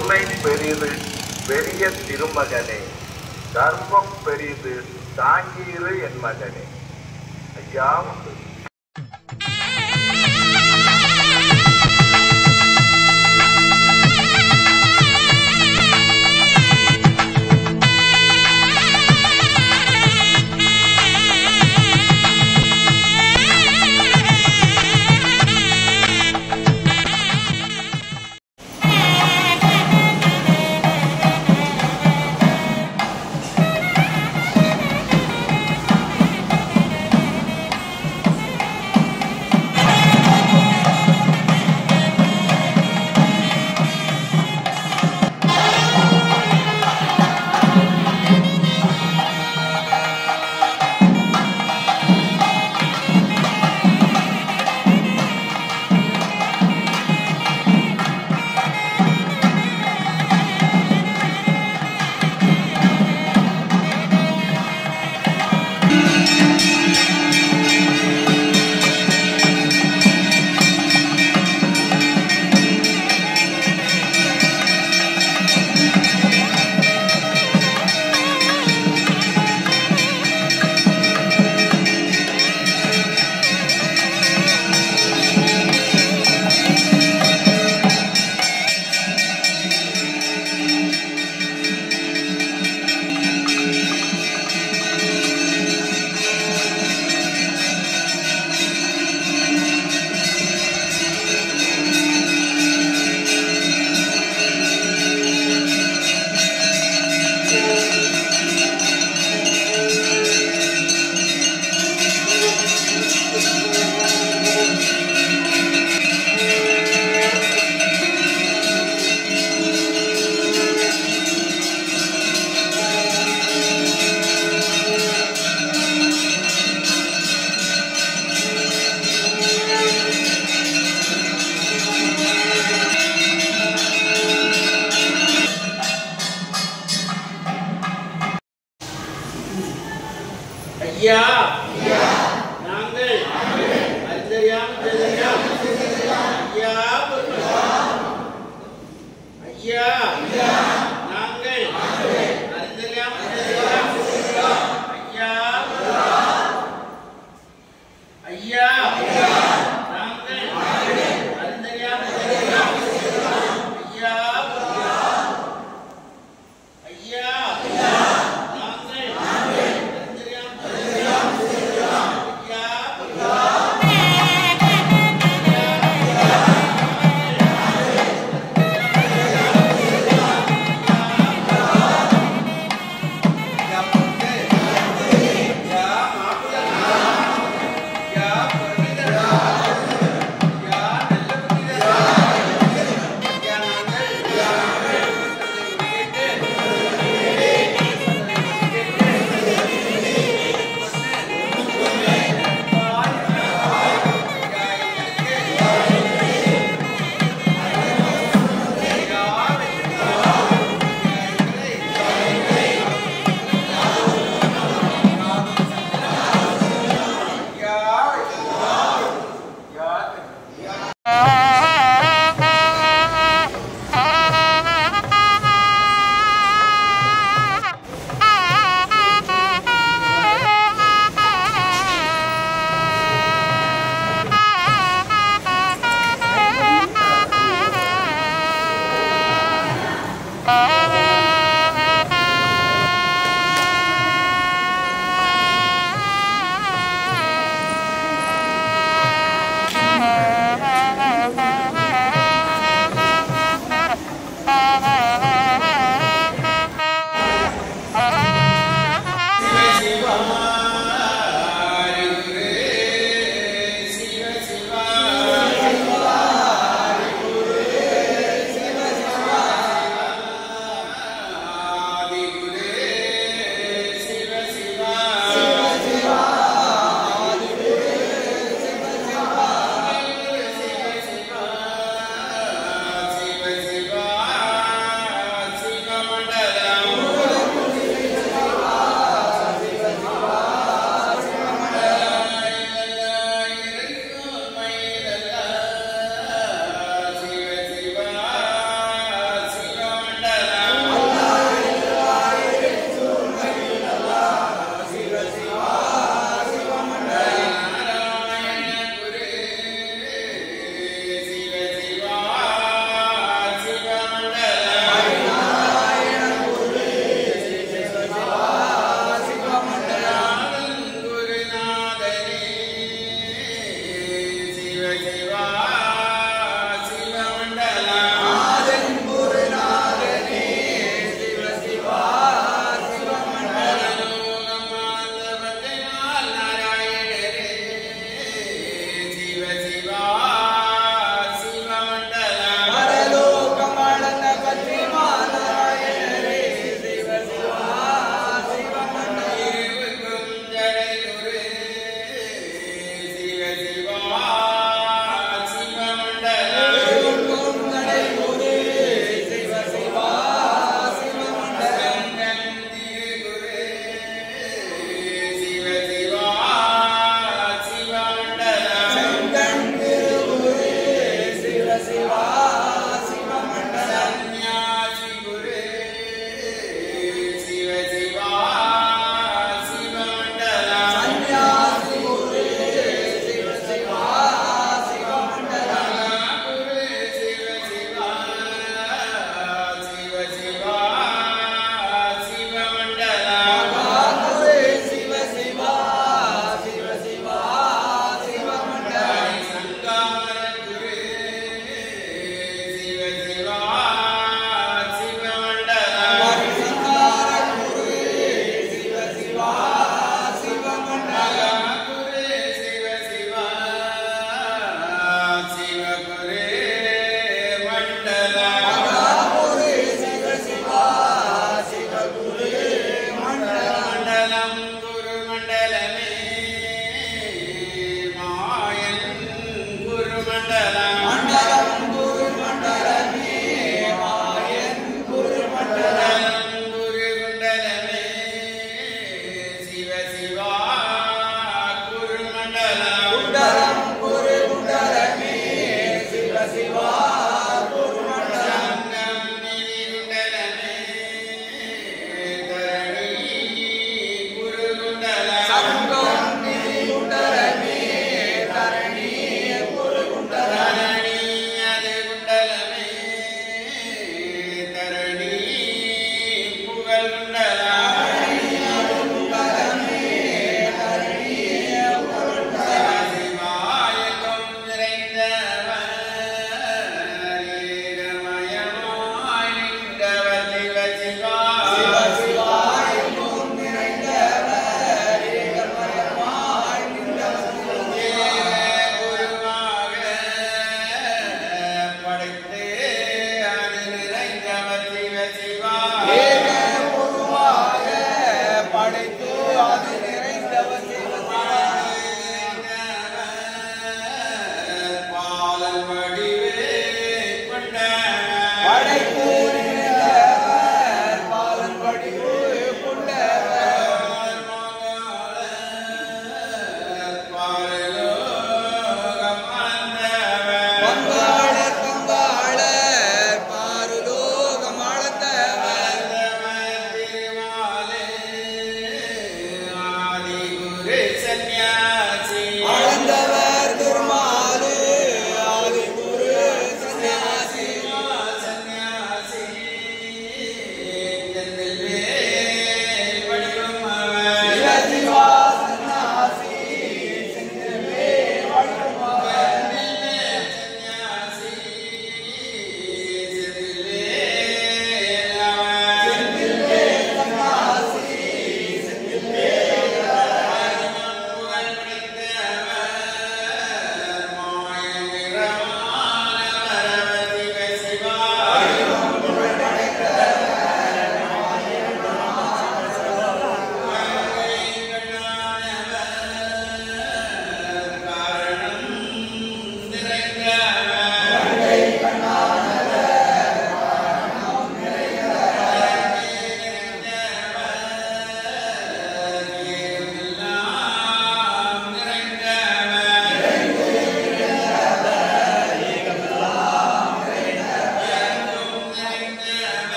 பொறுமை பெரிது பெரிய திருமகனே, தர்மம் பெரிது தாங்கீரு என் மகனே. ஐயா உண்டு. ஐயா நாங்கள் அறிந்தறியாமல் ஐயா ஐயா நாங்கள் அறிந்தறியாமல் ஐயா ஐயா நாங்கள் அறிந்தறியாமல் ஐயா ஐயா ஐயா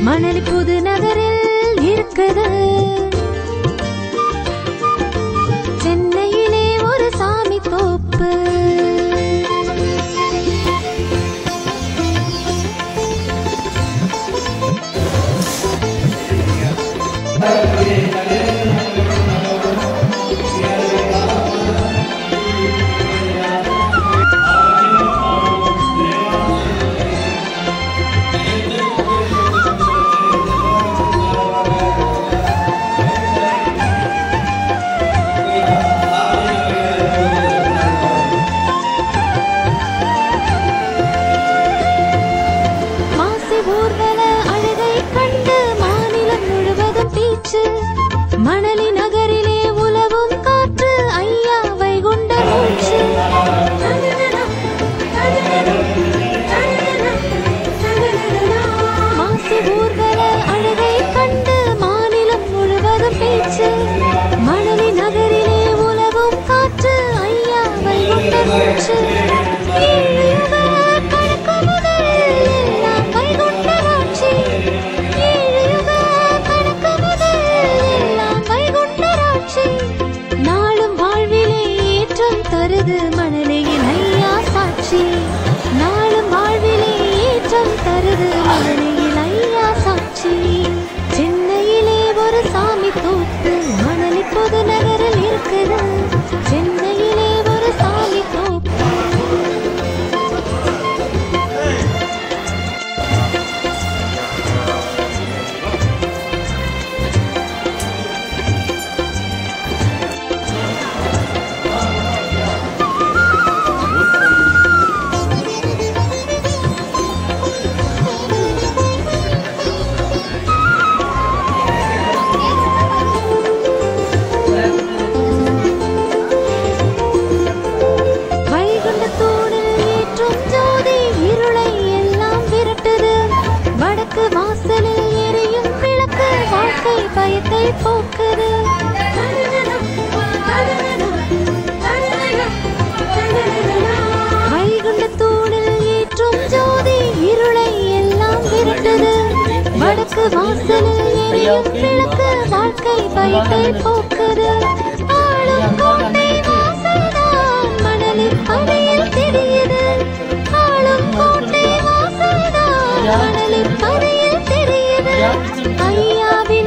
மணலி புது நகரில் இருக்குது. சென்னையிலே ஒரு சாமி தோப்பு. மணலி நகரிலே உலவும் காற்று ஐயா வைகுண்ட மூச்சு. மாசி ஊர்வல அழகை கண்டு மாநிலம் முழுவதும் பேச்சு. மணலி நகரிலே உலவும் காற்று ஐயா வைகுண்ட மூச்சு. மணலியின் ஐயா சாட்சி. நாளும் வாழ்விலே ஏற்றம் தருது மணலியின் ஐயா சாட்சி. சென்னையிலே ஒரு சாமி தோப்பு மணலி புது நகரில் இருக்குது. சென்னையிலே ஒரு சாமி தோப்பு. வாசலில் எரியும் விளக்கு வாழ்க்கை பயத்தை போக்குது. வைகுண்ட தூணில் ஏற்றும் ஜோதி இருளை எல்லாம் விரட்டுது. வடக்கு வாசலில் எரியும் விளக்கு வாழ்க்கை பயத்தை போக்குது. ஆளும் கோட்டை வாசல்தான் மணலின் படையில் தெரியுது. ஆளும் கோட்டை வாசல்தான் மணலின் படையில் தெரியுது. ஐயாவின்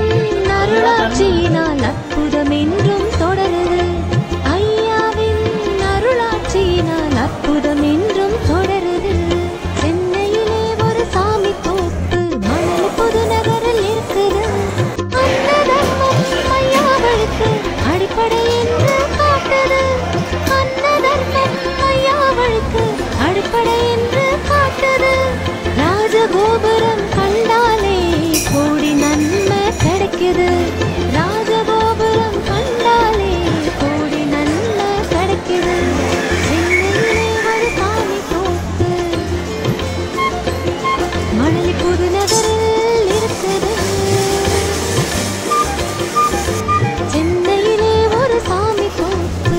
கிடைக்குது. ராஜகோபுரம் கண்டாலே கோடி நன்மை கிடைக்குது. சென்னையிலே ஒரு சாமி தோப்பு மணலி புதுநகரில் இருக்குது. சென்னையிலே ஒரு சாமி தோப்பு.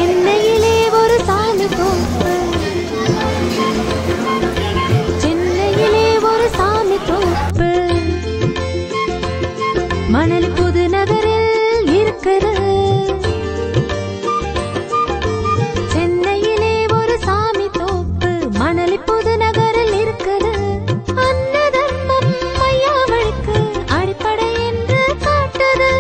சென்னையிலே ஒரு சாமி தோப்பு. சென்னையிலே ஒரு சாமி தோப்பு மணலி புதுநகரில் இருக்குது. சென்னையிலே ஒரு சாமி தோப்பு மணலி புதுநகரில் இருக்குது. அன்னதர்மம் ஐயாவளுக்கு அடிப்படை என்று காட்டுது.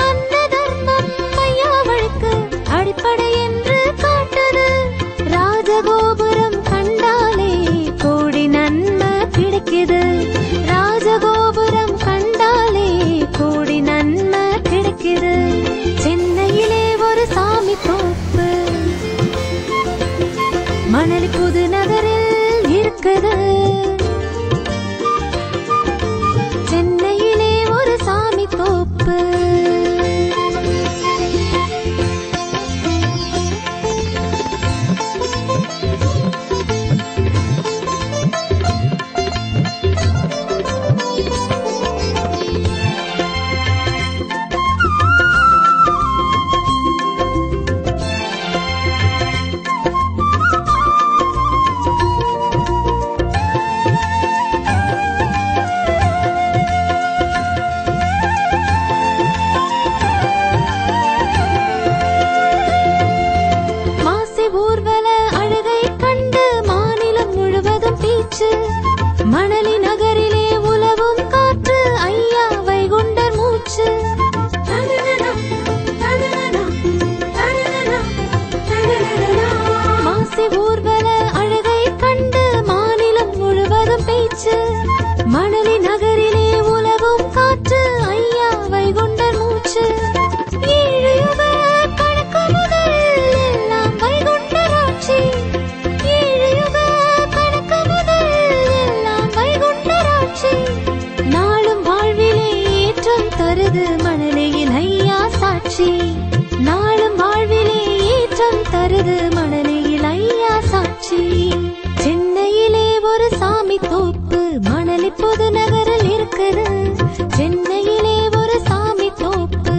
அன்னதர்மம் ஐயாவளுக்கு அடிப்படை என்று காட்டுது. ராஜகோபுரம் கண்டாலே கோடி நன்மை கிடைக்குது. ராஜகோபுரம் கண்டாலே கோடி நன்மை கிடைக்குது. சென்னையிலே ஒரு சாமி தோப்பு மணலி புதுநகரில் இருக்குது. சென்னையிலே ஒரு சாமி தோப்பு. மாசி ஊர்வல அழகை கண்டு மாநிலம் முழுவதும் பீச்சு. மணலி நகரிலே உலவும் காற்று ஐயா வைகுண்டர் மூச்சு. மாசி ஊர்வல அழகை கண்டு மாநிலம் முழுவதும் பீச்சு. மணலி நகரிலே உலவும் காற்று ஐயா வைகுண்டர் மூச்சு. ஏழு யுக கணக்கு முதல் எல்லாம் வைகுண்டர் ஆட்சி. ஏழு யுக கணக்கு முதல் எல்லாம் வைகுண்டர் ஆட்சி. நாளும் வாழ்விலே ஏற்றம் தருது மணலியில் ஐயா சாட்சி. நாளும் வாழ்விலே ஏற்றம் தருது மணலியில் ஐயா சாட்சி. சென்னையிலே ஒரு சாமி தோப்பு மணலி புதுநகரில் இருக்குது. சென்னையிலே ஒரு சாமி தோப்பு.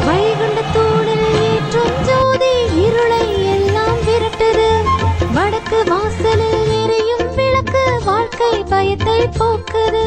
வைகுண்டத்தூணில் ஏற்றும் ஜோதி இருளை எல்லாம் விரட்டுது. வடக்கு வாசலில் எரியும் விளக்கு வாழ்க்கை பயத்தை போக்குது.